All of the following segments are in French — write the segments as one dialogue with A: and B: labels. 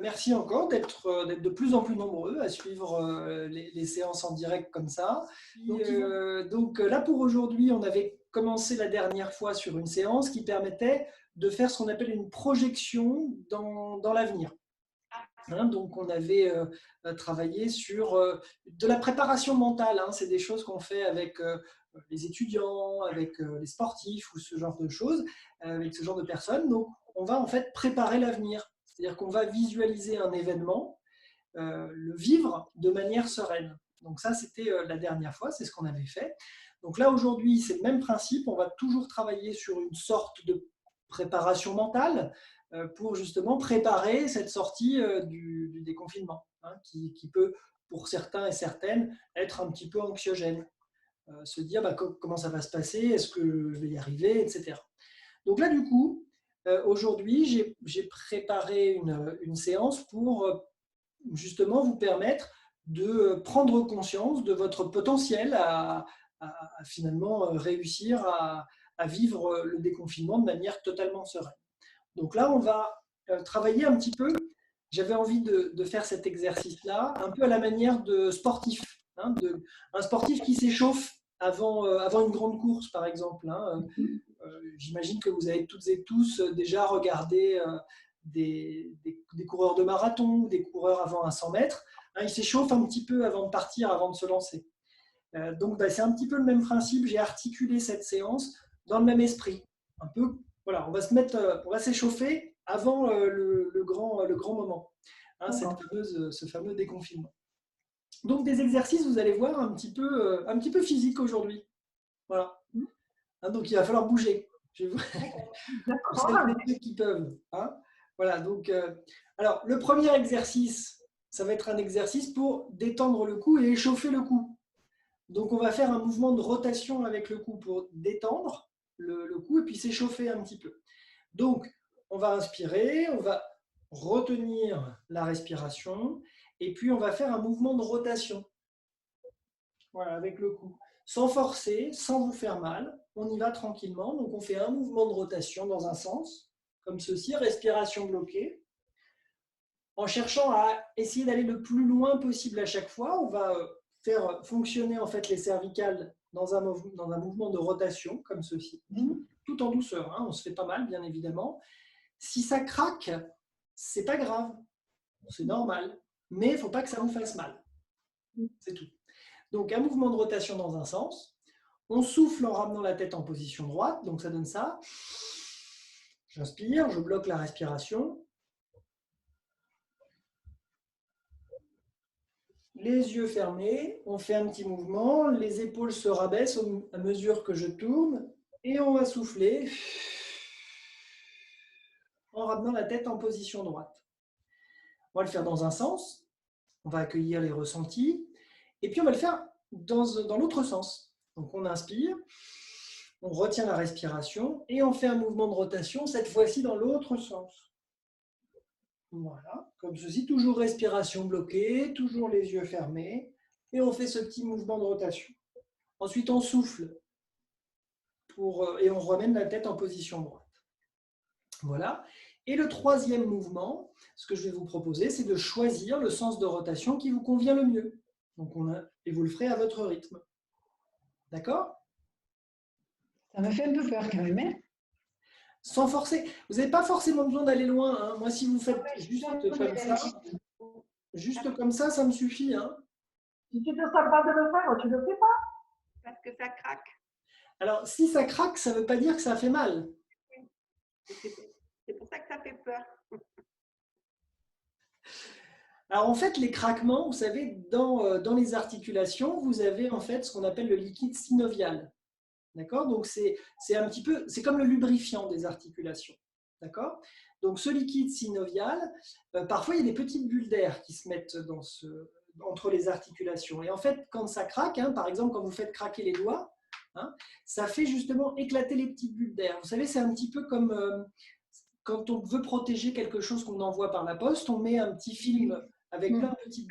A: merci encore d'être de plus en plus nombreux à suivre les séances en direct comme ça. Donc là, pour aujourd'hui, on avait commencé la dernière fois sur une séance qui permettait de faire ce qu'on appelle une projection dans l'avenir. Hein, donc, on avait travaillé sur de la préparation mentale. Hein, c'est des choses qu'on fait avec les étudiants, avec les sportifs ou ce genre de choses, avec ce genre de personnes. Donc, on va en fait préparer l'avenir. C'est-à-dire qu'on va visualiser un événement, le vivre de manière sereine. Donc ça, c'était la dernière fois, c'est ce qu'on avait fait. Donc là, aujourd'hui, c'est le même principe. On va toujours travailler sur une sorte de préparation mentale pour justement préparer cette sortie du déconfinement, hein, qui peut, pour certains et certaines, être un petit peu anxiogène. Se dire comment ça va se passer, est-ce que je vais y arriver, etc. Donc là, du coup, aujourd'hui, j'ai préparé une séance pour justement vous permettre de prendre conscience de votre potentiel à finalement réussir à vivre le déconfinement de manière totalement sereine. Donc là, on va travailler un petit peu. J'avais envie de faire cet exercice-là, un peu à la manière de sportif, hein, un sportif qui s'échauffe avant une grande course, par exemple. Hein. J'imagine que vous avez toutes et tous déjà regardé des coureurs de marathon ou des coureurs avant un 100 mètres. Hein, ils s'échauffent un petit peu avant de partir, avant de se lancer. Donc, c'est un petit peu le même principe. J'ai articulé cette séance dans le même esprit. Un peu, voilà, on va s'échauffer avant le grand moment, hein, ce fameux déconfinement. Donc, des exercices, vous allez voir, un petit peu physique aujourd'hui. Voilà. Hein, donc, il va falloir bouger. Je vais vous... ceux qui peuvent. Hein. Voilà, donc, alors, le premier exercice, ça va être un exercice pour détendre le cou et échauffer le cou. Donc, on va faire un mouvement de rotation avec le cou pour détendre le cou et puis s'échauffer un petit peu. Donc, on va inspirer, on va retenir la respiration et puis on va faire un mouvement de rotation. Voilà, avec le cou. Sans forcer, sans vous faire mal, on y va tranquillement. Donc, on fait un mouvement de rotation dans un sens, comme ceci, respiration bloquée. En cherchant à essayer d'aller le plus loin possible à chaque fois, on va faire fonctionner en fait les cervicales dans un mouvement de rotation comme ceci, tout en douceur. Hein, on se fait pas mal, bien évidemment. Si ça craque, c'est pas grave, c'est normal, mais il ne faut pas que ça vous fasse mal. C'est tout. Donc un mouvement de rotation dans un sens. On souffle en ramenant la tête en position droite, donc ça donne ça. J'inspire, je bloque la respiration. Les yeux fermés, on fait un petit mouvement, les épaules se rabaissent à mesure que je tourne et on va souffler en ramenant la tête en position droite. On va le faire dans un sens, on va accueillir les ressentis et puis on va le faire dans l'autre sens. Donc on inspire, on retient la respiration et on fait un mouvement de rotation, cette fois-ci dans l'autre sens. Voilà, comme ceci, toujours respiration bloquée, toujours les yeux fermés. Et on fait ce petit mouvement de rotation. Ensuite, on souffle et on ramène la tête en position droite. Voilà. Et le troisième mouvement, ce que je vais vous proposer, c'est de choisir le sens de rotation qui vous convient le mieux. Donc et vous le ferez à votre rythme. D'accord?
B: Ça me fait un peu peur quand même. Hein,
A: sans forcer. Vous n'avez pas forcément besoin d'aller loin. Hein. Moi, si vous faites juste comme ça me suffit. Hein.
C: Si tu te sens pas de le faire, tu ne le fais pas.
D: Parce que ça craque.
A: Alors, si ça craque, ça ne veut pas dire que ça fait mal.
D: C'est pour ça que ça fait peur.
A: Alors, en fait, les craquements, vous savez, dans les articulations, vous avez en fait ce qu'on appelle le liquide synovial. D'accord? Donc, c'est un petit peu, c'est comme le lubrifiant des articulations. D'accord? Donc, ce liquide synovial, parfois, il y a des petites bulles d'air qui se mettent entre les articulations. Et en fait, quand ça craque, hein, par exemple, quand vous faites craquer les doigts, hein, ça fait justement éclater les petites bulles d'air. Vous savez, c'est un petit peu comme quand on veut protéger quelque chose qu'on envoie par la poste, on met un petit film avec plein de petites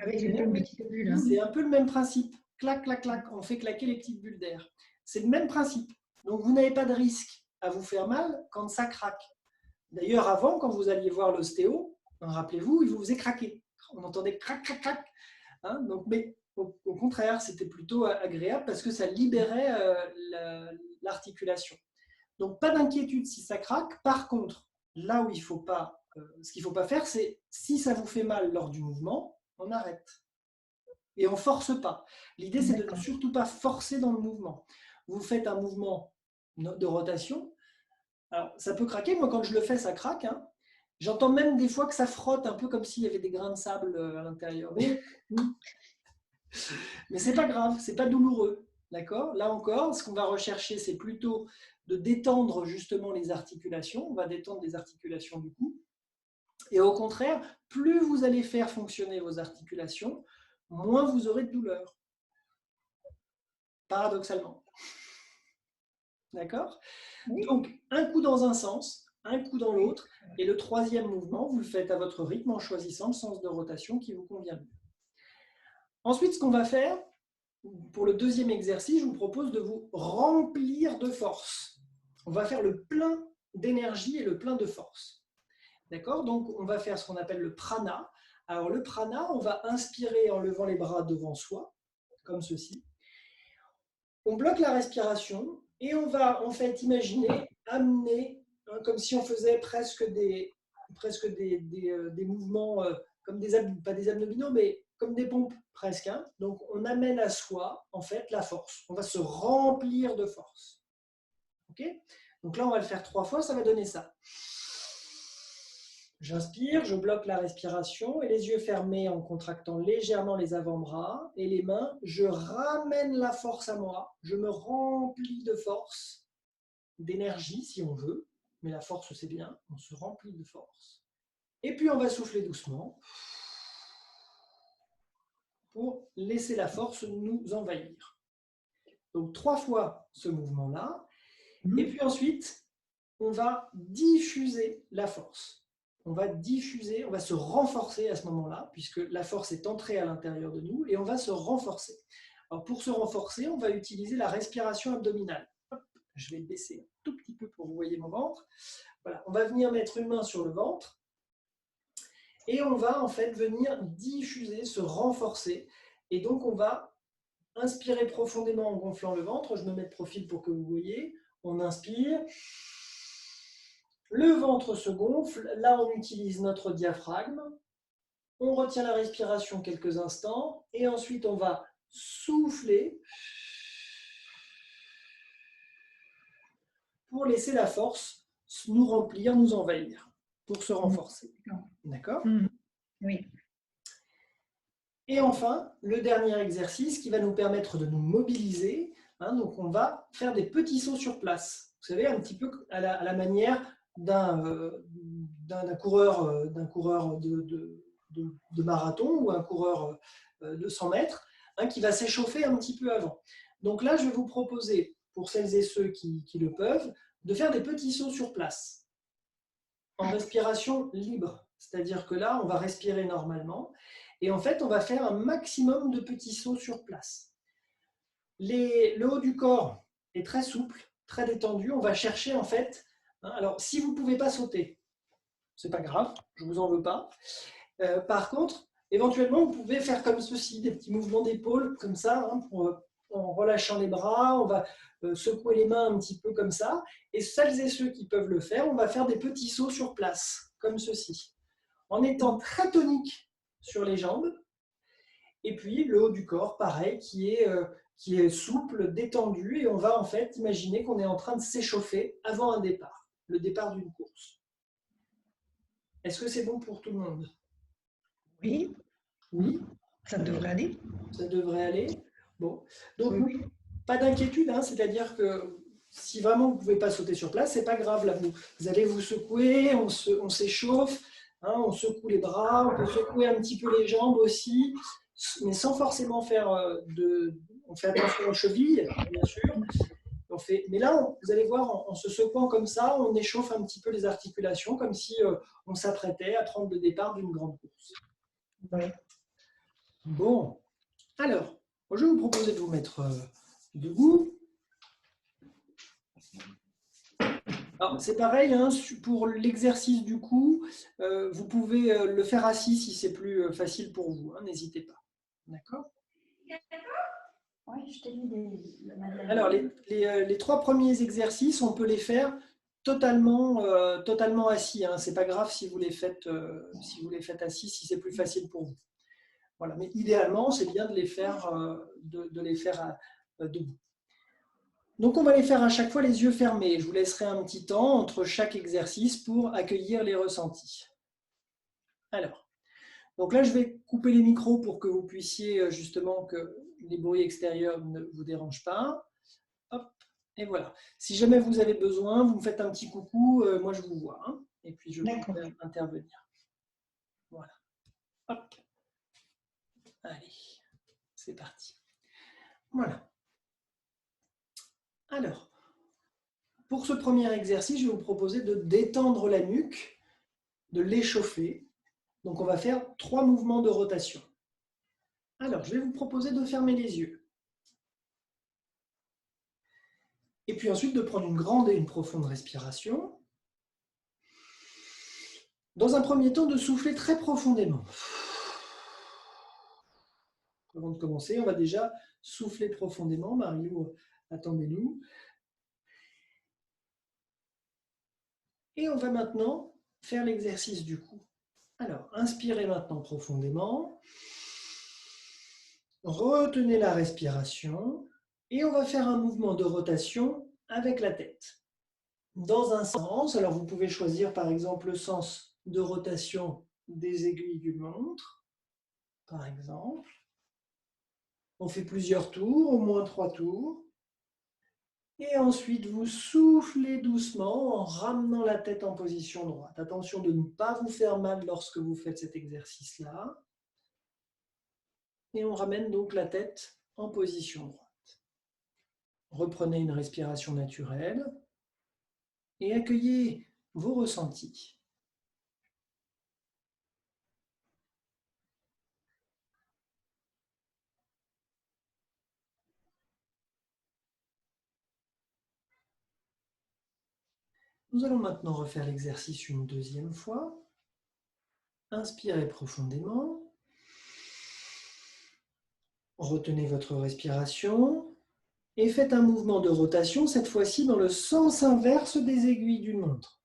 A: bulles. Hein. C'est un peu le même principe. Clac, clac, clac, on fait claquer les petites bulles d'air. C'est le même principe. Donc, vous n'avez pas de risque à vous faire mal quand ça craque. D'ailleurs, avant, quand vous alliez voir l'ostéo, Rappelez-vous, il vous faisait craquer. On entendait crac, crac, crac. Hein, donc, mais au contraire, c'était plutôt agréable parce que ça libérait l'articulation. Donc, pas d'inquiétude si ça craque. Par contre, là où il faut pas, ce qu'il ne faut pas faire, c'est si ça vous fait mal lors du mouvement, on arrête. Et on ne force pas. L'idée, c'est de ne surtout pas forcer dans le mouvement. Vous faites un mouvement de rotation. Alors, ça peut craquer. Moi, quand je le fais, ça craque. Hein. J'entends même des fois que ça frotte un peu comme s'il y avait des grains de sable à l'intérieur. Mais ce n'est pas grave, ce n'est pas douloureux. D'accord ? Là encore, ce qu'on va rechercher, c'est plutôt de détendre justement les articulations. On va détendre les articulations du cou. Et au contraire, plus vous allez faire fonctionner vos articulations, moins vous aurez de douleur. Paradoxalement. D'accord ? Donc, un coup dans un sens, un coup dans l'autre, et le troisième mouvement, vous le faites à votre rythme en choisissant le sens de rotation qui vous convient mieux. Ensuite, ce qu'on va faire, pour le deuxième exercice, je vous propose de vous remplir de force. On va faire le plein d'énergie et le plein de force. D'accord ? Donc, on va faire ce qu'on appelle le prana. Alors, le prana, on va inspirer en levant les bras devant soi, comme ceci. On bloque la respiration et on va en fait imaginer amener, comme si on faisait presque des mouvements, comme pas des abdominaux, mais comme des pompes presque. Hein. Donc, on amène à soi en fait la force. On va se remplir de force. Ok ? Donc là, on va le faire 3 fois, ça va donner ça. J'inspire, je bloque la respiration et les yeux fermés en contractant légèrement les avant-bras et les mains. Je ramène la force à moi. Je me remplis de force, d'énergie si on veut. Mais la force, c'est bien. On se remplit de force. Et puis, on va souffler doucement pour laisser la force nous envahir. Donc, 3 fois ce mouvement-là. Et puis ensuite, on va diffuser la force. On va diffuser, on va se renforcer à ce moment-là, puisque la force est entrée à l'intérieur de nous, et on va se renforcer. Alors pour se renforcer, on va utiliser la respiration abdominale. Hop, je vais baisser un tout petit peu pour que vous voyez mon ventre. Voilà, on va venir mettre une main sur le ventre, et on va en fait venir diffuser, se renforcer. Et donc on va inspirer profondément en gonflant le ventre. Je me mets de profil pour que vous voyez. On inspire. Le ventre se gonfle, là on utilise notre diaphragme, on retient la respiration quelques instants et ensuite on va souffler pour laisser la force nous remplir, nous envahir, pour se renforcer. D'accord ?
B: Oui.
A: Et enfin, le dernier exercice qui va nous permettre de nous mobiliser, hein, donc on va faire des petits sauts sur place. Vous savez, un petit peu à la manière d'un coureur de marathon ou un coureur de 100 mètres hein, qui va s'échauffer un petit peu avant. Donc là, je vais vous proposer, pour celles et ceux qui le peuvent, de faire des petits sauts sur place en respiration libre. C'est-à-dire que là, on va respirer normalement et en fait, on va faire un maximum de petits sauts sur place. Le haut du corps est très souple, très détendu. On va chercher en fait. Alors, si vous ne pouvez pas sauter, ce n'est pas grave, je ne vous en veux pas. Par contre, éventuellement, vous pouvez faire comme ceci, des petits mouvements d'épaule, comme ça, hein, en relâchant les bras, on va secouer les mains un petit peu comme ça. Et celles et ceux qui peuvent le faire, on va faire des petits sauts sur place, comme ceci, en étant très tonique sur les jambes. Et puis, le haut du corps, pareil, qui est souple, détendu. Et on va en fait imaginer qu'on est en train de s'échauffer avant un départ, le départ d'une course. Est-ce que c'est bon pour tout le monde ?
B: Oui.
A: Oui.
B: Ça devrait aller.
A: Ça devrait aller. Bon. Donc,
B: Oui.
A: pas d'inquiétude, hein, c'est-à-dire que si vraiment vous ne pouvez pas sauter sur place, ce n'est pas grave. Là, vous allez vous secouer, on s'échauffe, hein, on secoue les bras, on peut secouer un petit peu les jambes aussi, mais sans forcément faire on fait attention aux chevilles, bien sûr. Mais là, vous allez voir, en se secouant comme ça, on échauffe un petit peu les articulations, comme si on s'apprêtait à prendre le départ d'une grande course.
B: Oui.
A: Bon, alors, je vais vous proposer de vous mettre debout. C'est pareil, hein, pour l'exercice du cou, vous pouvez le faire assis si c'est plus facile pour vous, hein, n'hésitez pas. D'accord?
B: Oui, je t'ai mis des...
A: Alors, les 3 premiers exercices, on peut les faire totalement assis. Hein. Ce n'est pas grave si vous les faites assis, si c'est plus facile pour vous. Voilà. Mais idéalement, c'est bien de les faire, debout. Donc, on va les faire à chaque fois les yeux fermés. Je vous laisserai un petit temps entre chaque exercice pour accueillir les ressentis. Alors, donc là, je vais couper les micros pour que vous puissiez justement que les bruits extérieurs ne vous dérangent pas. Hop, et voilà. Si jamais vous avez besoin, vous me faites un petit coucou, moi je vous vois. Hein, et puis je peux intervenir. Voilà. Hop. Allez, c'est parti. Voilà. Alors, pour ce premier exercice, je vais vous proposer de détendre la nuque, de l'échauffer. Donc, on va faire 3 mouvements de rotation. Alors, je vais vous proposer de fermer les yeux. Et puis ensuite, de prendre une grande et une profonde respiration. Dans un premier temps, de souffler très profondément. Avant de commencer, on va déjà souffler profondément. Marie-Lou, attendez-nous. Et on va maintenant faire l'exercice du cou. Alors, inspirez maintenant profondément. Retenez la respiration. Et on va faire un mouvement de rotation avec la tête. Dans un sens, alors vous pouvez choisir par exemple le sens de rotation des aiguilles d'une montre, par exemple. On fait plusieurs tours, au moins 3 tours. Et ensuite, vous soufflez doucement en ramenant la tête en position droite. Attention de ne pas vous faire mal lorsque vous faites cet exercice-là. Et on ramène donc la tête en position droite. Reprenez une respiration naturelle et accueillez vos ressentis. Nous allons maintenant refaire l'exercice une deuxième fois. Inspirez profondément. Retenez votre respiration et faites un mouvement de rotation, cette fois-ci dans le sens inverse des aiguilles d'une montre.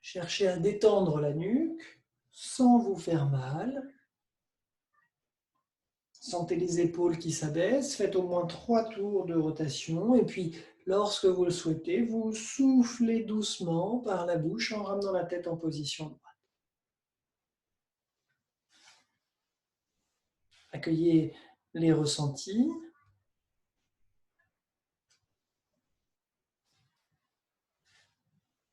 A: Cherchez à détendre la nuque sans vous faire mal. Sentez les épaules qui s'abaissent. Faites au moins 3 tours de rotation. Et puis, lorsque vous le souhaitez, vous soufflez doucement par la bouche en ramenant la tête en position droite. Accueillez les ressentis.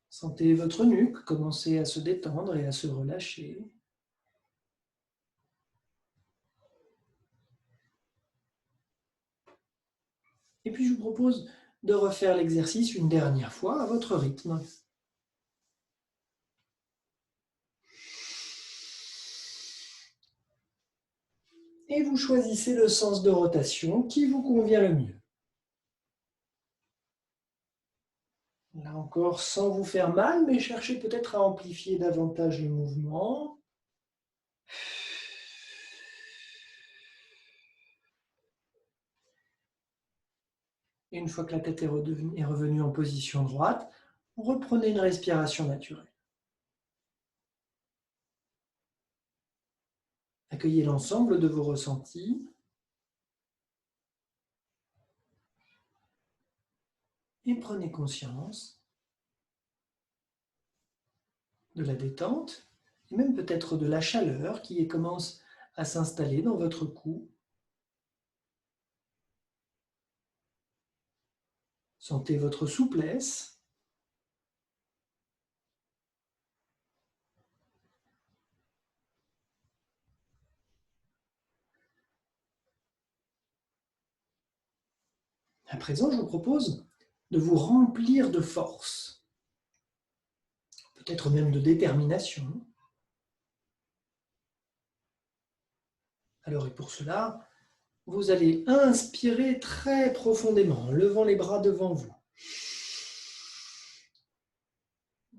A: Sentez votre nuque commencer à se détendre et à se relâcher. Et puis je vous propose de refaire l'exercice une dernière fois à votre rythme. Et vous choisissez le sens de rotation qui vous convient le mieux. Là encore, sans vous faire mal, mais cherchez peut-être à amplifier davantage le mouvement. Et une fois que la tête est revenue en position droite, reprenez une respiration naturelle. Accueillez l'ensemble de vos ressentis. Et prenez conscience de la détente, et même peut-être de la chaleur qui commence à s'installer dans votre cou. Sentez votre souplesse. À présent, je vous propose de vous remplir de force, peut-être même de détermination. Alors, et pour cela, vous allez inspirer très profondément en levant les bras devant vous.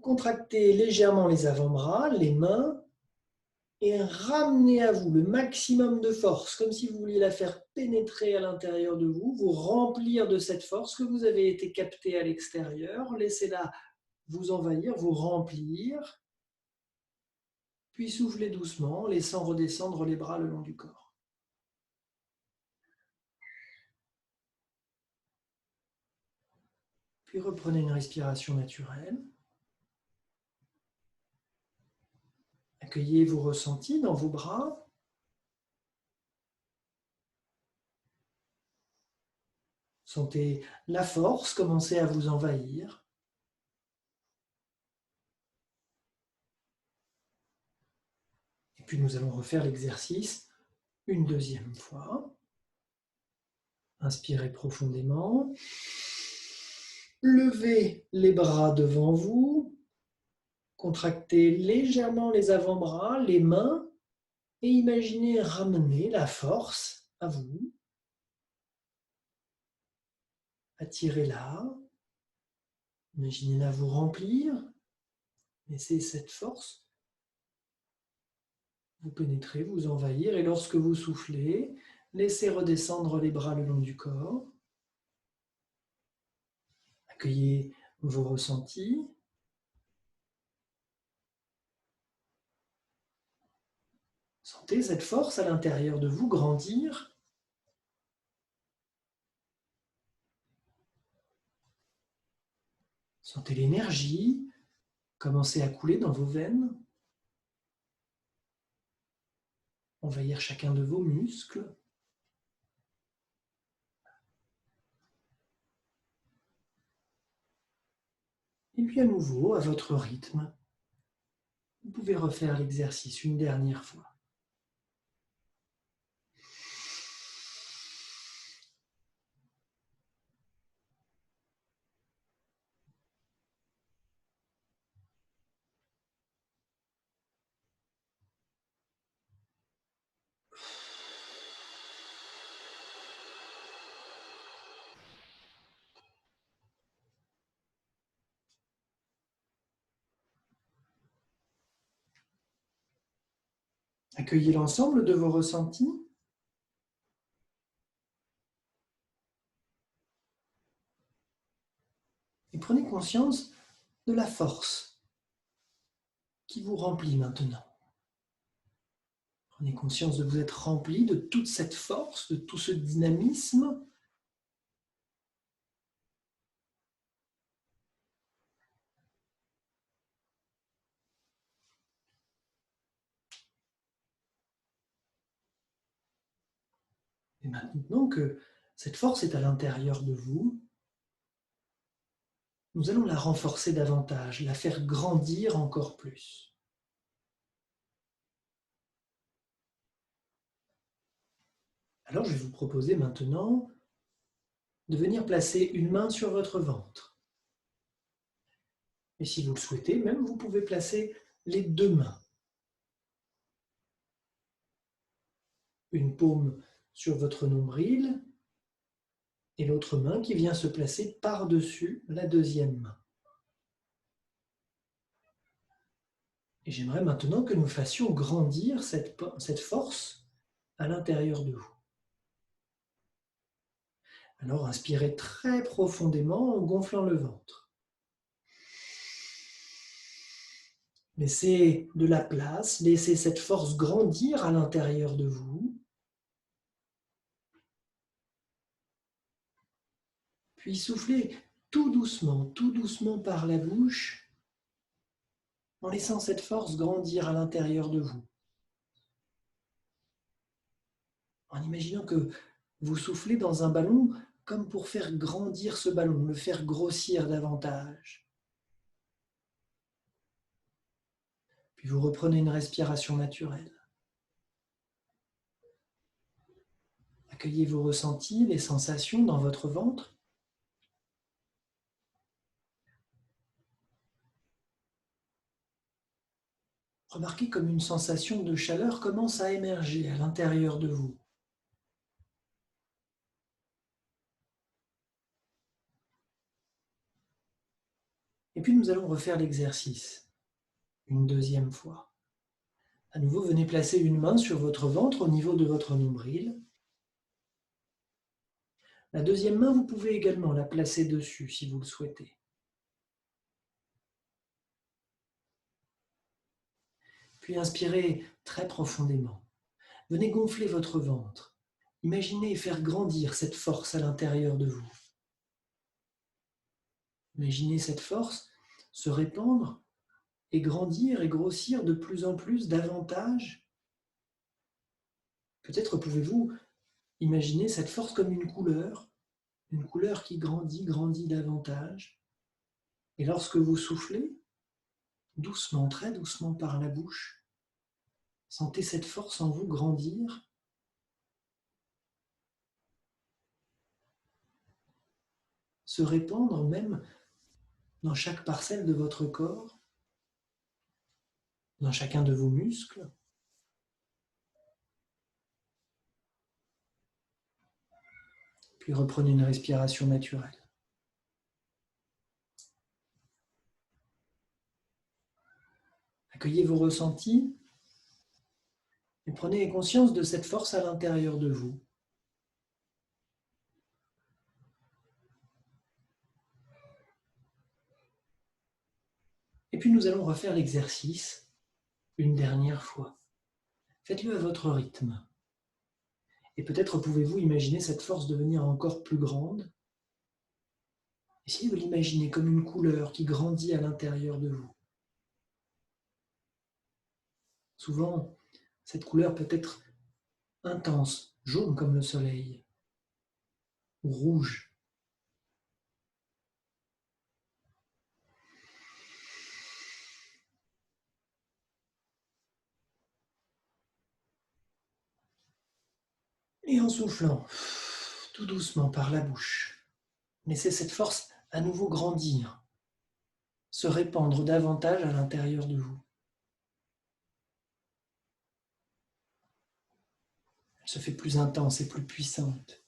A: Contractez légèrement les avant-bras, les mains, et ramenez à vous le maximum de force, comme si vous vouliez la faire pénétrer à l'intérieur de vous, vous remplir de cette force que vous avez été captée à l'extérieur. Laissez-la vous envahir, vous remplir, puis soufflez doucement, laissant redescendre les bras le long du corps. Puis reprenez une respiration naturelle. Accueillez vos ressentis dans vos bras. Sentez la force commencer à vous envahir. Et puis nous allons refaire l'exercice une deuxième fois. Inspirez profondément. Levez les bras devant vous. Contractez légèrement les avant-bras, les mains et imaginez ramener la force à vous. Attirez-la. Imaginez-la vous remplir. Laissez cette force vous pénétrer, vous envahir. Et lorsque vous soufflez, laissez redescendre les bras le long du corps. Accueillez vos ressentis. Sentez cette force à l'intérieur de vous grandir. Sentez l'énergie commencer à couler dans vos veines, envahir chacun de vos muscles. Et puis à nouveau, à votre rythme, vous pouvez refaire l'exercice une dernière fois. Accueillez l'ensemble de vos ressentis. Et prenez conscience de la force qui vous remplit maintenant. Prenez conscience de vous être rempli de toute cette force, de tout ce dynamisme. Et maintenant que cette force est à l'intérieur de vous, nous allons la renforcer davantage, la faire grandir encore plus. Alors je vais vous proposer maintenant de venir placer une main sur votre ventre. Et si vous le souhaitez, même vous pouvez placer les deux mains. Une paume sur votre nombril et l'autre main qui vient se placer par-dessus la deuxième main. Et j'aimerais maintenant que nous fassions grandir cette force à l'intérieur de vous. Alors inspirez très profondément en gonflant le ventre. Laissez de la place, laissez cette force grandir à l'intérieur de vous. Puis soufflez tout doucement par la bouche, en laissant cette force grandir à l'intérieur de vous. En imaginant que vous soufflez dans un ballon comme pour faire grandir ce ballon, le faire grossir davantage. Puis vous reprenez une respiration naturelle. Accueillez vos ressentis, les sensations dans votre ventre. Remarquez comme une sensation de chaleur commence à émerger à l'intérieur de vous. Et puis nous allons refaire l'exercice une deuxième fois. À nouveau, venez placer une main sur votre ventre au niveau de votre nombril. La deuxième main, vous pouvez également la placer dessus si vous le souhaitez. Puis inspirez très profondément. Venez gonfler votre ventre. Imaginez faire grandir cette force à l'intérieur de vous. Imaginez cette force se répandre et grandir et grossir de plus en plus davantage. Peut-être pouvez-vous imaginer cette force comme une couleur qui grandit davantage. Et lorsque vous soufflez, doucement, très doucement par la bouche, sentez cette force en vous grandir. Se répandre même dans chaque parcelle de votre corps, dans chacun de vos muscles. Puis reprenez une respiration naturelle. Accueillez vos ressentis et prenez conscience de cette force à l'intérieur de vous. Et puis nous allons refaire l'exercice une dernière fois. Faites-le à votre rythme. Et peut-être pouvez-vous imaginer cette force devenir encore plus grande. Essayez de l'imaginer comme une couleur qui grandit à l'intérieur de vous. Souvent, cette couleur peut être intense, jaune comme le soleil, ou rouge. Et en soufflant, tout doucement par la bouche, laissez cette force à nouveau grandir, se répandre davantage à l'intérieur de vous. Elle se fait plus intense et plus puissante.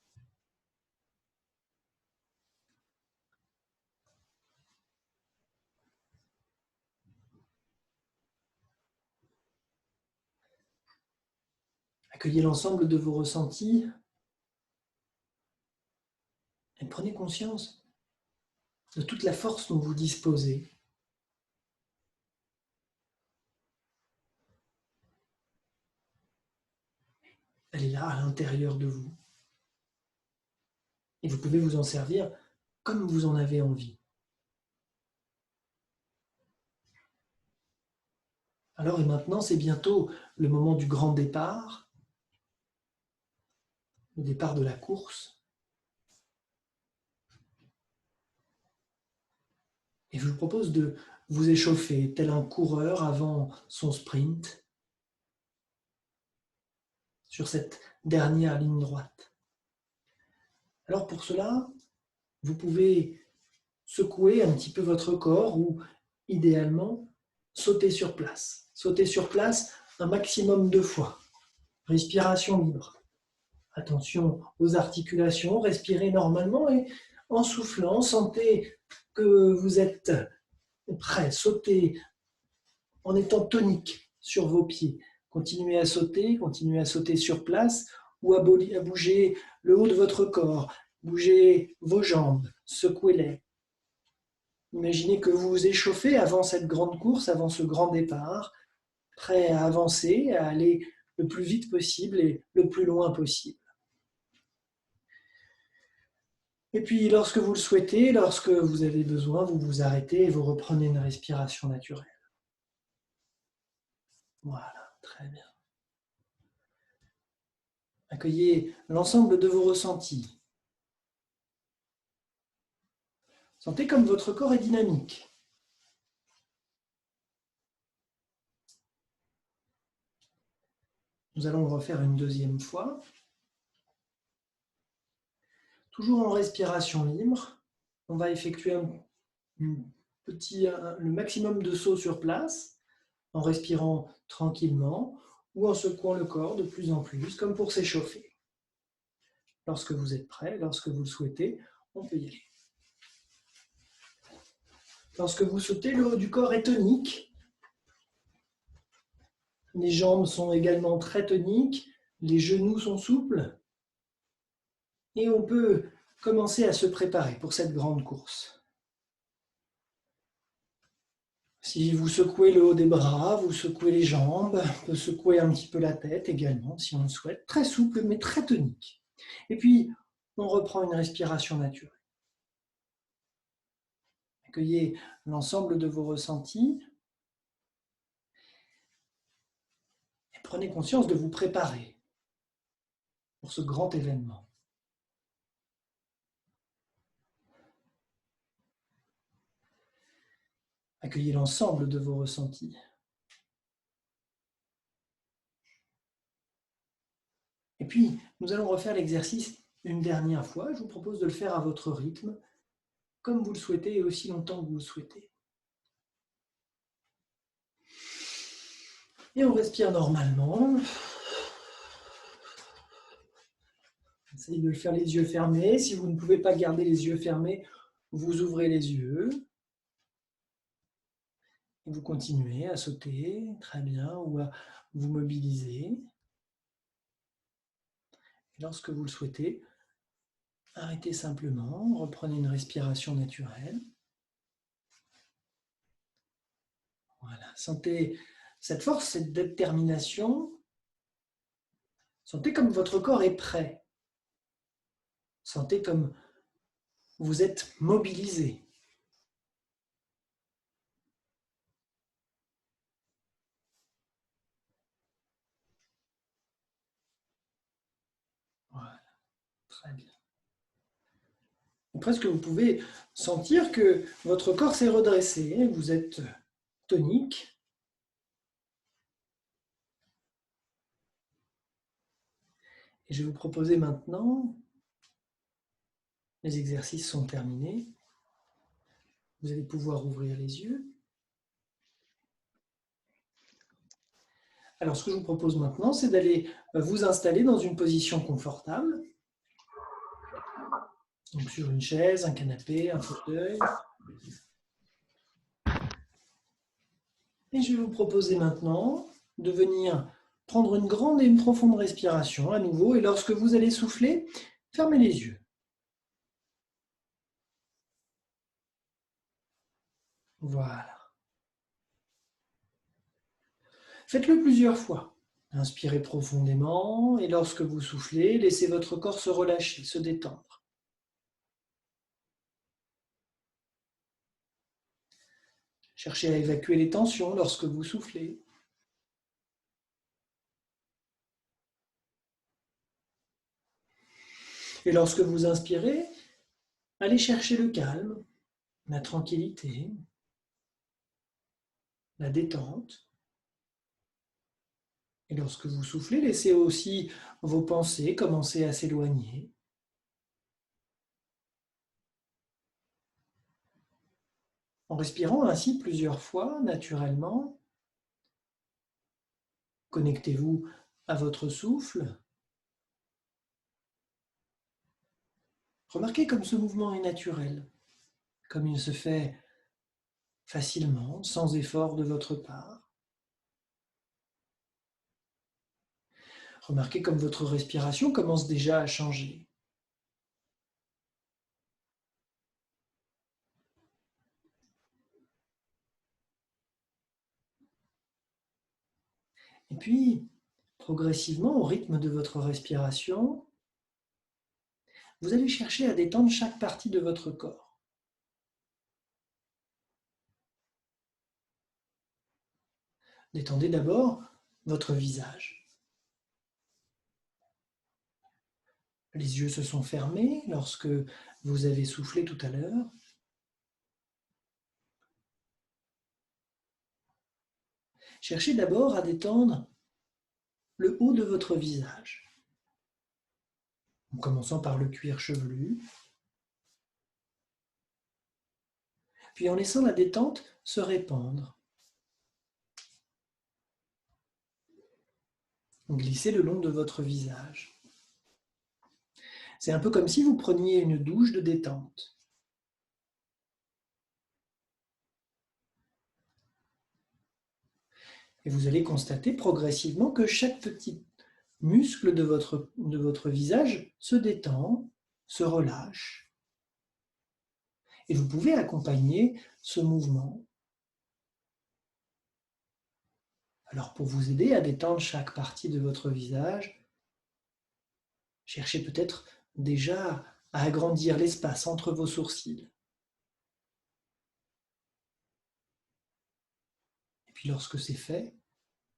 A: Accueillez l'ensemble de vos ressentis et prenez conscience de toute la force dont vous disposez. Elle est là à l'intérieur de vous. Et vous pouvez vous en servir comme vous en avez envie. Alors et maintenant, c'est bientôt le moment du grand départ, le départ de la course. Et je vous propose de vous échauffer tel un coureur avant son sprint sur cette dernière ligne droite. Alors pour cela, vous pouvez secouer un petit peu votre corps ou idéalement sauter sur place. Sauter sur place un maximum de fois. Respiration libre. Attention aux articulations, respirez normalement et en soufflant, sentez que vous êtes prêt. Sautez en étant tonique sur vos pieds. Continuez à sauter sur place ou à bouger le haut de votre corps. Bougez vos jambes, secouez-les. Imaginez que vous vous échauffez avant cette grande course, avant ce grand départ, prêt à avancer, à aller le plus vite possible et le plus loin possible. Et puis, lorsque vous le souhaitez, lorsque vous avez besoin, vous vous arrêtez et vous reprenez une respiration naturelle. Voilà, très bien. Accueillez l'ensemble de vos ressentis. Sentez comme votre corps est dynamique. Nous allons le refaire une deuxième fois. Toujours en respiration libre, on va effectuer le maximum de sauts sur place, en respirant tranquillement ou en secouant le corps de plus en plus, comme pour s'échauffer. Lorsque vous êtes prêt, lorsque vous le souhaitez, on peut y aller. Lorsque vous sautez, le haut du corps est tonique. Les jambes sont également très toniques. Les genoux sont souples. Et on peut commencer à se préparer pour cette grande course. Si vous secouez le haut des bras, vous secouez les jambes, on peut secouer un petit peu la tête également si on le souhaite. Très souple mais très tonique. Et puis, on reprend une respiration naturelle. Accueillez l'ensemble de vos ressentis et prenez conscience de vous préparer pour ce grand événement. Accueillez l'ensemble de vos ressentis. Et puis, nous allons refaire l'exercice une dernière fois. Je vous propose de le faire à votre rythme, comme vous le souhaitez et aussi longtemps que vous le souhaitez. Et on respire normalement. Essayez de le faire les yeux fermés. Si vous ne pouvez pas garder les yeux fermés, vous ouvrez les yeux. Et vous continuez à sauter, très bien, ou à vous mobiliser. Et lorsque vous le souhaitez, arrêtez simplement, reprenez une respiration naturelle. Voilà, sentez cette force, cette détermination. Sentez comme votre corps est prêt. Sentez comme vous êtes mobilisé. Voilà, très bien. Et presque vous pouvez sentir que votre corps s'est redressé, vous êtes tonique. Et je vais vous proposer maintenant, les exercices sont terminés, vous allez pouvoir ouvrir les yeux. Alors ce que je vous propose maintenant, c'est d'aller vous installer dans une position confortable. Donc sur une chaise, un canapé, un fauteuil. Et je vais vous proposer maintenant de venir prendre une grande et une profonde respiration à nouveau. Et lorsque vous allez souffler, fermez les yeux. Voilà. Faites-le plusieurs fois. Inspirez profondément et lorsque vous soufflez, laissez votre corps se relâcher, se détendre. Cherchez à évacuer les tensions lorsque vous soufflez. Et lorsque vous inspirez, allez chercher le calme, la tranquillité, la détente. Et lorsque vous soufflez, laissez aussi vos pensées commencer à s'éloigner. En respirant ainsi plusieurs fois, naturellement, connectez-vous à votre souffle. Remarquez comme ce mouvement est naturel, comme il se fait facilement, sans effort de votre part. Remarquez comme votre respiration commence déjà à changer. Et puis, progressivement, au rythme de votre respiration, vous allez chercher à détendre chaque partie de votre corps. Détendez d'abord votre visage. Les yeux se sont fermés lorsque vous avez soufflé tout à l'heure. Cherchez d'abord à détendre le haut de votre visage, en commençant par le cuir chevelu, puis en laissant la détente se répandre. Glissez le long de votre visage. C'est un peu comme si vous preniez une douche de détente. Et vous allez constater progressivement que chaque petit muscle de votre visage se détend, se relâche. Et vous pouvez accompagner ce mouvement. Alors pour vous aider à détendre chaque partie de votre visage, cherchez peut-être déjà à agrandir l'espace entre vos sourcils. Et puis lorsque c'est fait,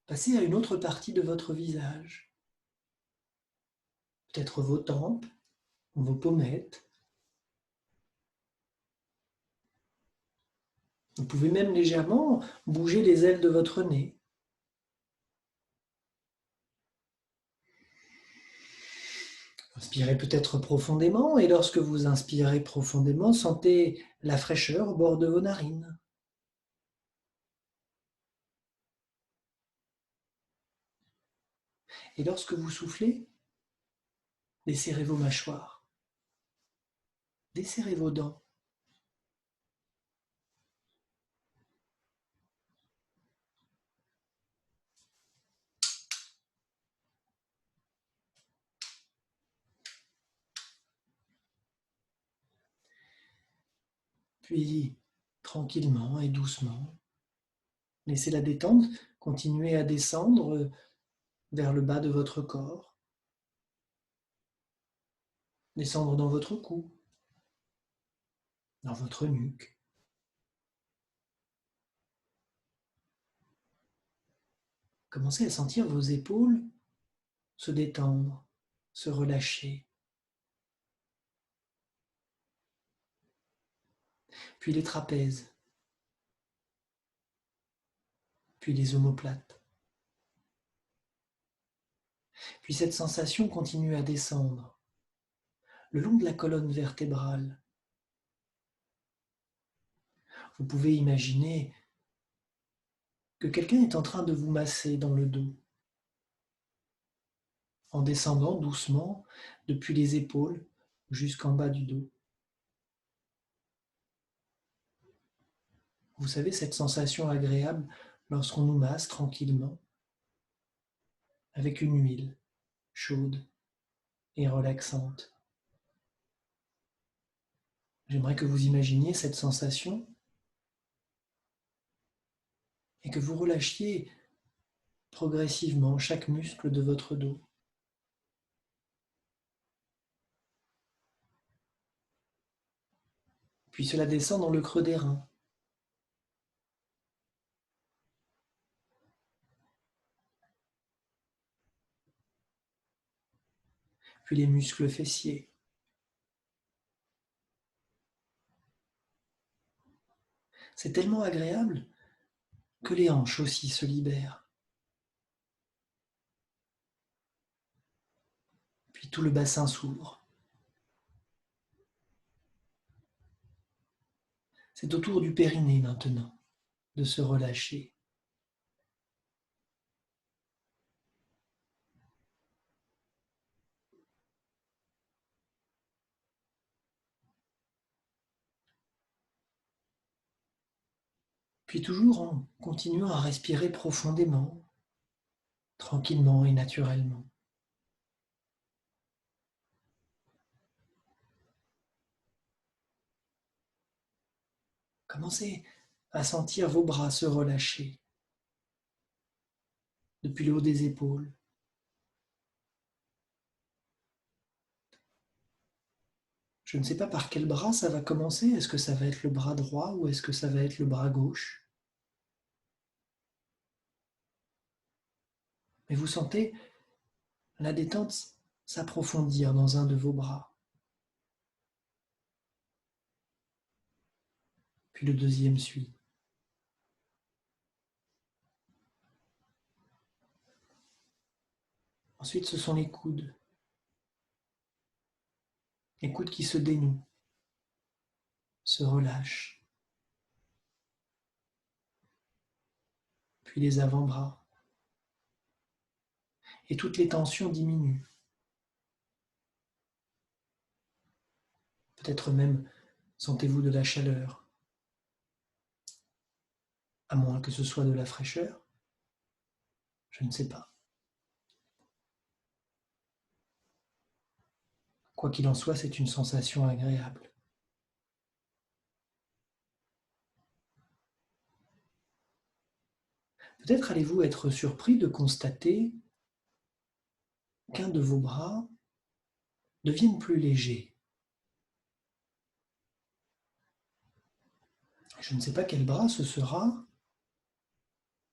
A: passez à une autre partie de votre visage. Peut-être vos tempes, vos pommettes. Vous pouvez même légèrement bouger les ailes de votre nez. Inspirez peut-être profondément et lorsque vous inspirez profondément, sentez la fraîcheur au bord de vos narines. Et lorsque vous soufflez, desserrez vos mâchoires, desserrez vos dents. Puis, tranquillement et doucement, laissez la détente continuer à descendre vers le bas de votre corps, descendre dans votre cou, dans votre nuque. Commencez à sentir vos épaules se détendre, se relâcher. Puis les trapèzes, puis les omoplates. Puis cette sensation continue à descendre le long de la colonne vertébrale. Vous pouvez imaginer que quelqu'un est en train de vous masser dans le dos, en descendant doucement depuis les épaules jusqu'en bas du dos. Vous savez, cette sensation agréable lorsqu'on nous masse tranquillement avec une huile chaude et relaxante. J'aimerais que vous imaginiez cette sensation et que vous relâchiez progressivement chaque muscle de votre dos. Puis cela descend dans le creux des reins. Puis les muscles fessiers. C'est tellement agréable que les hanches aussi se libèrent. Puis tout le bassin s'ouvre. C'est au tour du périnée maintenant de se relâcher. Puis toujours en continuant à respirer profondément, tranquillement et naturellement. Commencez à sentir vos bras se relâcher depuis le haut des épaules. Je ne sais pas par quel bras ça va commencer. Est-ce que ça va être le bras droit ou est-ce que ça va être le bras gauche? Mais vous sentez la détente s'approfondir dans un de vos bras. Puis le deuxième suit. Ensuite, ce sont les coudes. Les coudes qui se dénouent, se relâchent. Puis les avant-bras. Et toutes les tensions diminuent. Peut-être même sentez-vous de la chaleur, à moins que ce soit de la fraîcheur. Je ne sais pas. Quoi qu'il en soit, c'est une sensation agréable. Peut-être allez-vous être surpris de constater qu'un de vos bras devienne plus léger. Je ne sais pas quel bras ce sera,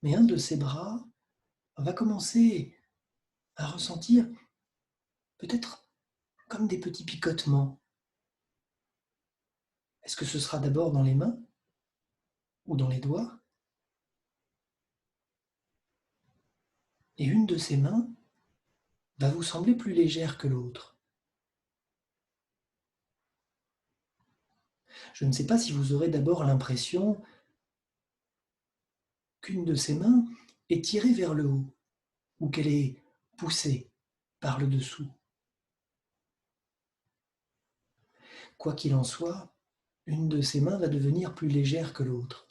A: mais un de ces bras va commencer à ressentir peut-être comme des petits picotements. Est-ce que ce sera d'abord dans les mains ou dans les doigts? Et une de ces mains va vous sembler plus légère que l'autre. Je ne sais pas si vous aurez d'abord l'impression qu'une de ces mains est tirée vers le haut ou qu'elle est poussée par le dessous. Quoi qu'il en soit, une de ces mains va devenir plus légère que l'autre.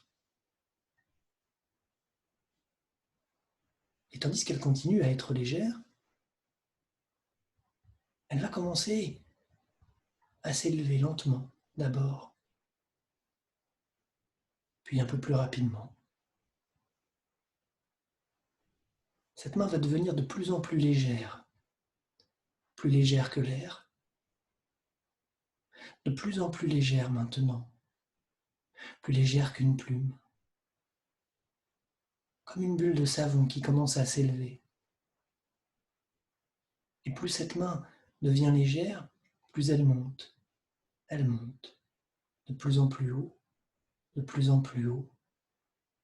A: Et tandis qu'elle continue à être légère, elle va commencer à s'élever lentement d'abord, puis un peu plus rapidement. Cette main va devenir de plus en plus légère que l'air, de plus en plus légère maintenant, plus légère qu'une plume, comme une bulle de savon qui commence à s'élever. Et plus cette main devient légère, plus elle monte, de plus en plus haut, de plus en plus haut,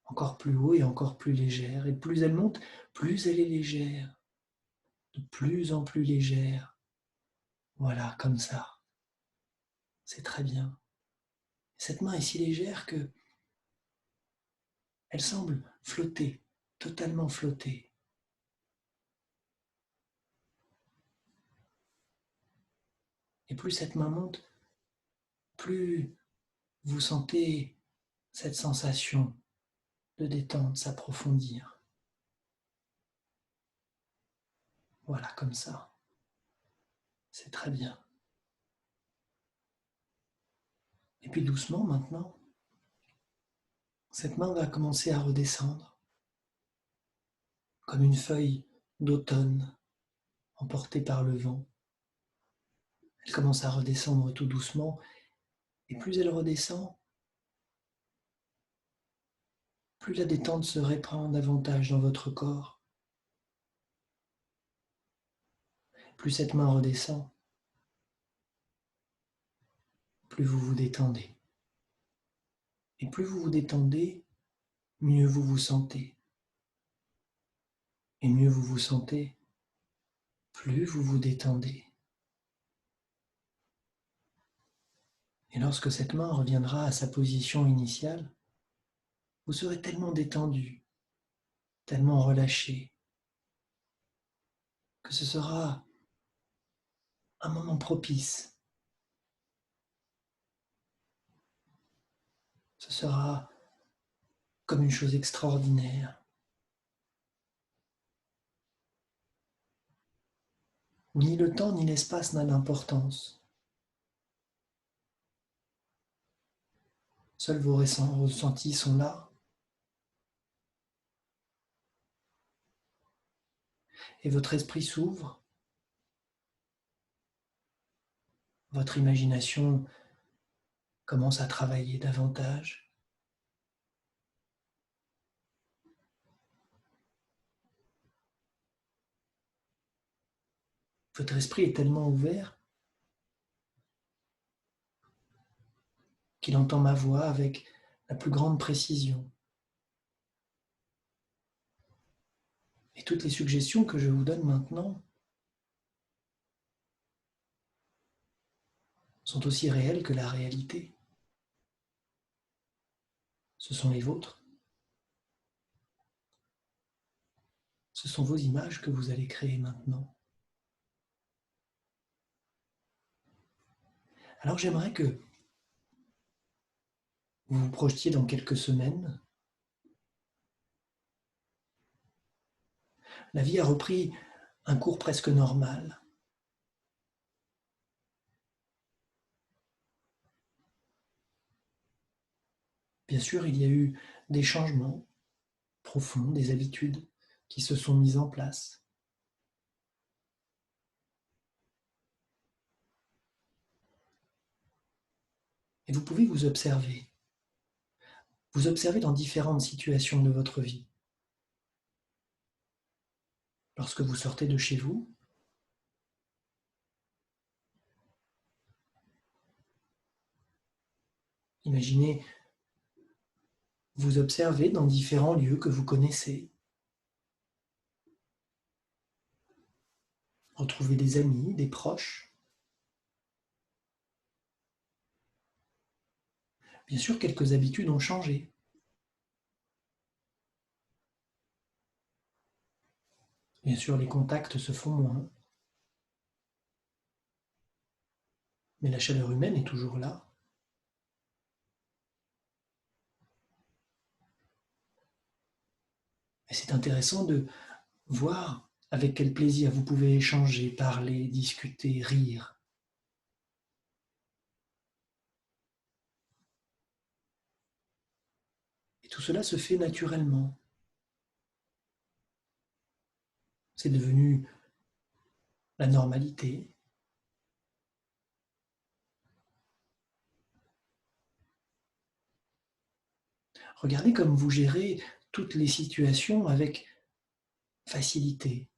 A: encore plus haut et encore plus légère. Et plus elle monte, plus elle est légère, de plus en plus légère. Voilà, comme ça. C'est très bien. Cette main est si légère que elle semble flotter, totalement flotter. Et plus cette main monte, plus vous sentez cette sensation de détente s'approfondir. Voilà, comme ça. C'est très bien. Et puis doucement maintenant, cette main va commencer à redescendre, comme une feuille d'automne emportée par le vent. Elle commence à redescendre tout doucement, et plus elle redescend, plus la détente se répand davantage dans votre corps. Plus cette main redescend, plus vous vous détendez. Et plus vous vous détendez, mieux vous vous sentez. Et mieux vous vous sentez, plus vous vous détendez. Et lorsque cette main reviendra à sa position initiale, vous serez tellement détendu, tellement relâché, que ce sera un moment propice. Ce sera comme une chose extraordinaire, où ni le temps ni l'espace n'a d'importance. Seuls vos ressentis sont là. Et votre esprit s'ouvre. Votre imagination commence à travailler davantage. Votre esprit est tellement ouvert qu'il entend ma voix avec la plus grande précision. Et toutes les suggestions que je vous donne maintenant sont aussi réelles que la réalité. Ce sont les vôtres. Ce sont vos images que vous allez créer maintenant. Alors j'aimerais que vous vous projetiez dans quelques semaines. la vie a repris un cours presque normal. Bien sûr, il y a eu des changements profonds, des habitudes qui se sont mises en place. Et vous pouvez vous observer. Vous observez dans différentes situations de votre vie. Lorsque vous sortez de chez vous, imaginez vous observer dans différents lieux que vous connaissez. Retrouvez des amis, des proches. Bien sûr, quelques habitudes ont changé. Bien sûr, les contacts se font moins. Mais la chaleur humaine est toujours là. Et c'est intéressant de voir avec quel plaisir vous pouvez échanger, parler, discuter, rire. Et tout cela se fait naturellement. C'est devenu la normalité. Regardez comme vous gérez toutes les situations avec facilité.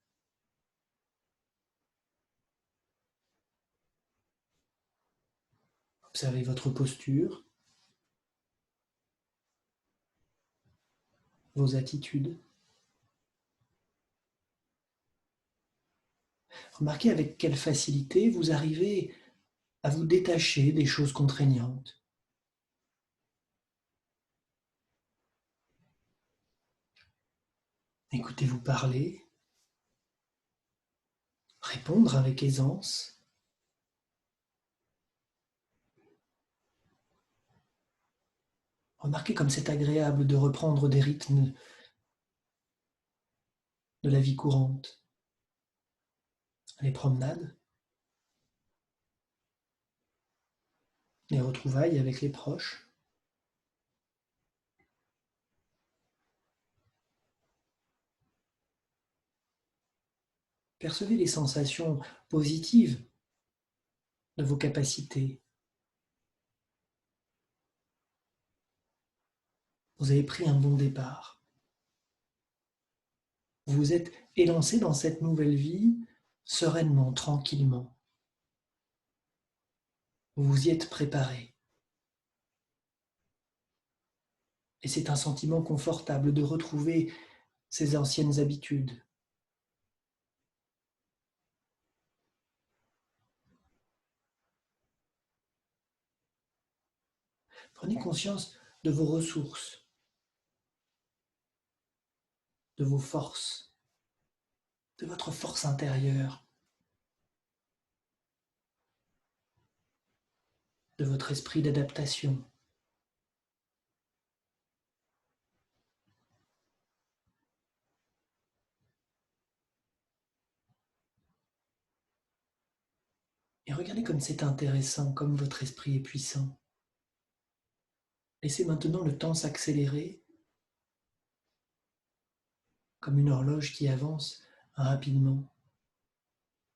A: Observez votre posture, vos attitudes. Remarquez avec quelle facilité vous arrivez à vous détacher des choses contraignantes. Écoutez-vous parler, répondre avec aisance. Remarquez comme c'est agréable de reprendre des rythmes de la vie courante. Les promenades, les retrouvailles avec les proches. Percevez les sensations positives de vos capacités. Vous avez pris un bon départ. Vous vous êtes élancé dans cette nouvelle vie sereinement, tranquillement. Vous vous y êtes préparé. Et c'est un sentiment confortable de retrouver ces anciennes habitudes. Prenez conscience de vos ressources, de vos forces, de votre force intérieure, de votre esprit d'adaptation. Et regardez comme c'est intéressant, comme votre esprit est puissant. Laissez maintenant le temps s'accélérer, comme une horloge qui avance rapidement.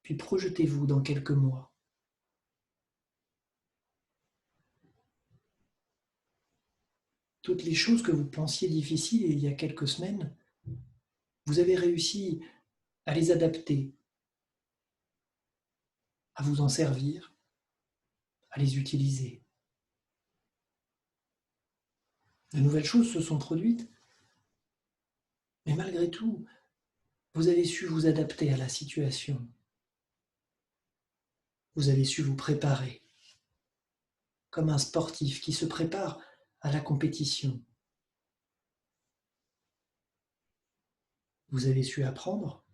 A: Puis projetez-vous dans quelques mois. Toutes les choses que vous pensiez difficiles il y a quelques semaines, vous avez réussi à les adapter, à vous en servir, à les utiliser. De nouvelles choses se sont produites, mais malgré tout, vous avez su vous adapter à la situation. Vous avez su vous préparer, comme un sportif qui se prépare à la compétition. Vous avez su apprendre,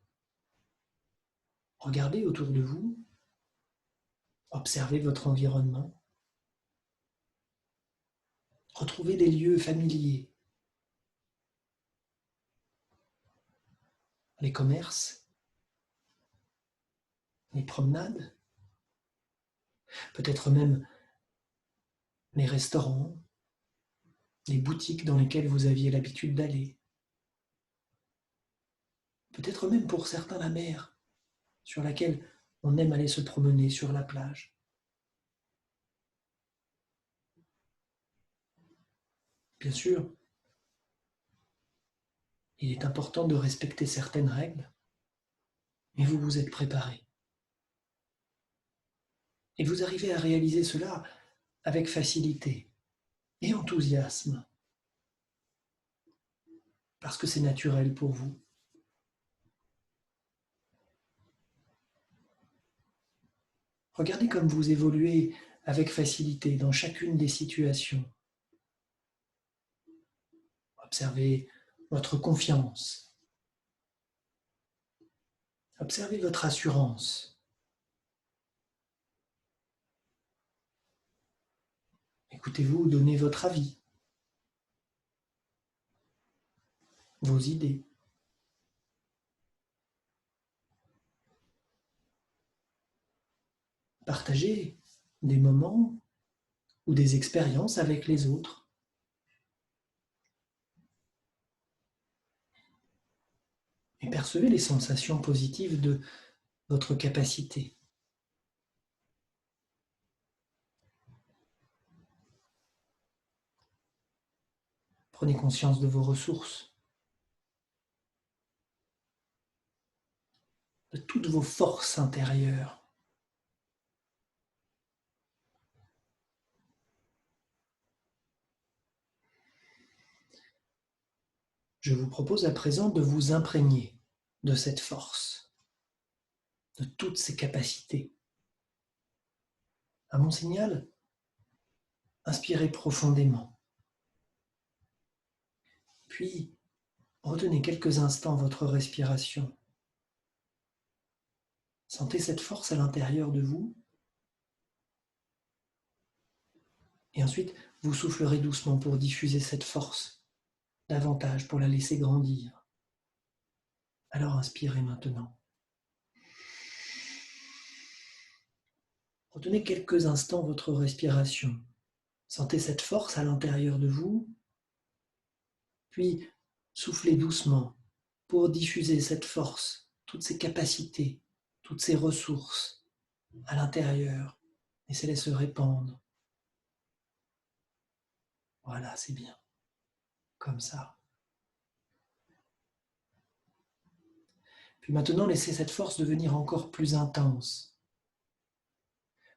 A: regardez autour de vous, observez votre environnement, retrouvez des lieux familiers. les commerces, les promenades, peut-être même les restaurants, les boutiques dans lesquelles vous aviez l'habitude d'aller. Peut-être même pour certains la mer, sur laquelle on aime aller se promener sur la plage. Bien sûr, il est important de respecter certaines règles, mais vous vous êtes préparé. Et vous arrivez à réaliser cela avec facilité et enthousiasme, parce que c'est naturel pour vous. Regardez comme vous évoluez avec facilité dans chacune des situations. Observez votre confiance. Observez votre assurance. Écoutez-vous donner votre avis, vos idées. Partagez des moments ou des expériences avec les autres. Et percevez les sensations positives de votre capacité. Prenez conscience de vos ressources, de toutes vos forces intérieures. Je vous propose à présent de vous imprégner de cette force, de toutes ces capacités. À mon signal, inspirez profondément. Puis, retenez quelques instants votre respiration. Sentez cette force à l'intérieur de vous. Et ensuite, vous soufflerez doucement pour diffuser cette force davantage, pour la laisser grandir. Alors inspirez maintenant. Retenez quelques instants votre respiration. Sentez cette force à l'intérieur de vous. Puis, soufflez doucement pour diffuser cette force, toutes ces capacités, toutes ces ressources à l'intérieur. Laissez-les se répandre. Voilà, c'est bien. Comme ça. Puis maintenant, laissez cette force devenir encore plus intense.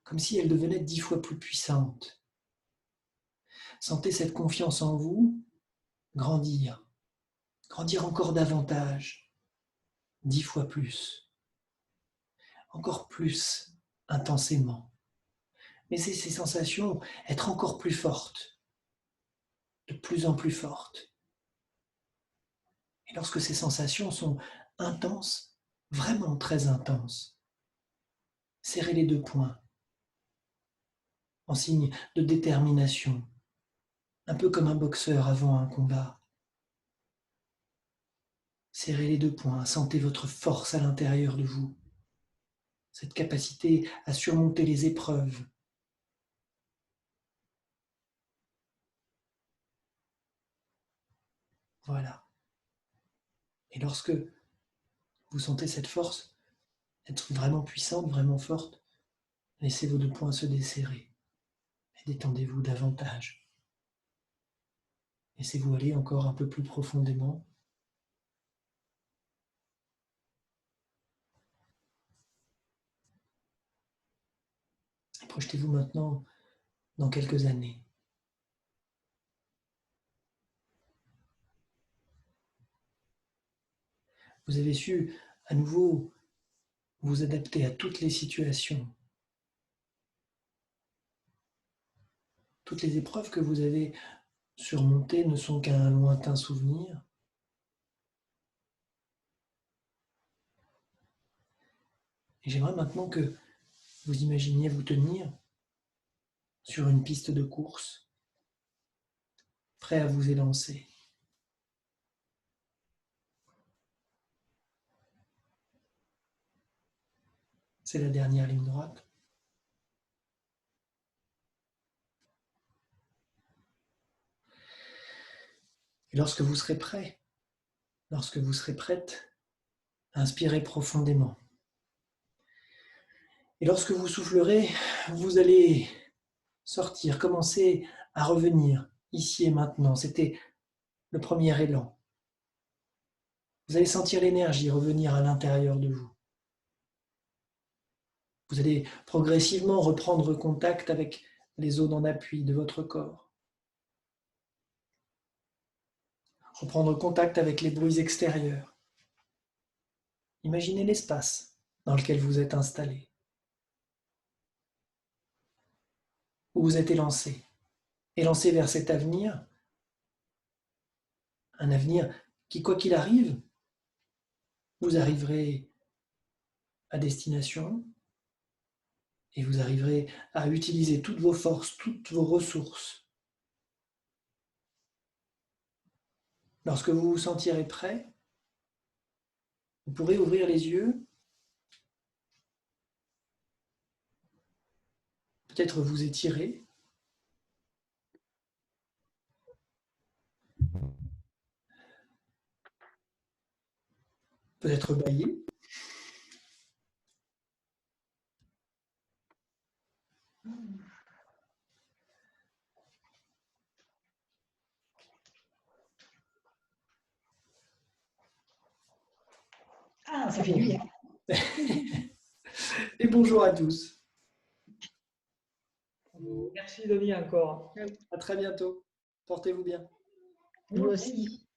A: Comme si elle devenait 10 fois plus puissante. Sentez cette confiance en vous grandir. Grandir encore davantage. 10 fois plus. Encore plus intensément. Laissez ces sensations être encore plus fortes. De plus en plus fortes. Et lorsque ces sensations sont intenses, vraiment très intenses, serrez les deux poings en signe de détermination, un peu comme un boxeur avant un combat. Serrez les deux poings, sentez votre force à l'intérieur de vous, cette capacité à surmonter les épreuves. Voilà. Et lorsque vous sentez cette force être vraiment puissante, vraiment forte, laissez vos deux poings se desserrer et détendez-vous davantage. Laissez-vous aller encore un peu plus profondément. Et projetez-vous maintenant dans quelques années. Vous avez su à nouveau vous adapter à toutes les situations. Toutes les épreuves que vous avez surmontées ne sont qu'un lointain souvenir. Et j'aimerais maintenant que vous imaginiez vous tenir sur une piste de course, prêt à vous élancer. C'est la dernière ligne droite. Et lorsque vous serez prêt, lorsque vous serez prête, inspirez profondément. Et lorsque vous soufflerez, vous allez sortir, commencer à revenir ici et maintenant. C'était le premier élan. Vous allez sentir l'énergie revenir à l'intérieur de vous. Vous allez progressivement reprendre contact avec les zones en appui de votre corps. Reprendre contact avec les bruits extérieurs. Imaginez l'espace dans lequel vous êtes installé, où vous êtes élancé vers cet avenir, un avenir qui, quoi qu'il arrive, vous arriverez à destination et vous arriverez à utiliser toutes vos forces, toutes vos ressources. Lorsque vous vous sentirez prêt, vous pourrez ouvrir les yeux, peut-être vous étirer, peut-être bâiller.
C: Ah, ça fait du bien.
A: Et bonjour à tous.
E: Merci Denis encore.
A: À très bientôt. Portez-vous bien.
C: Vous aussi.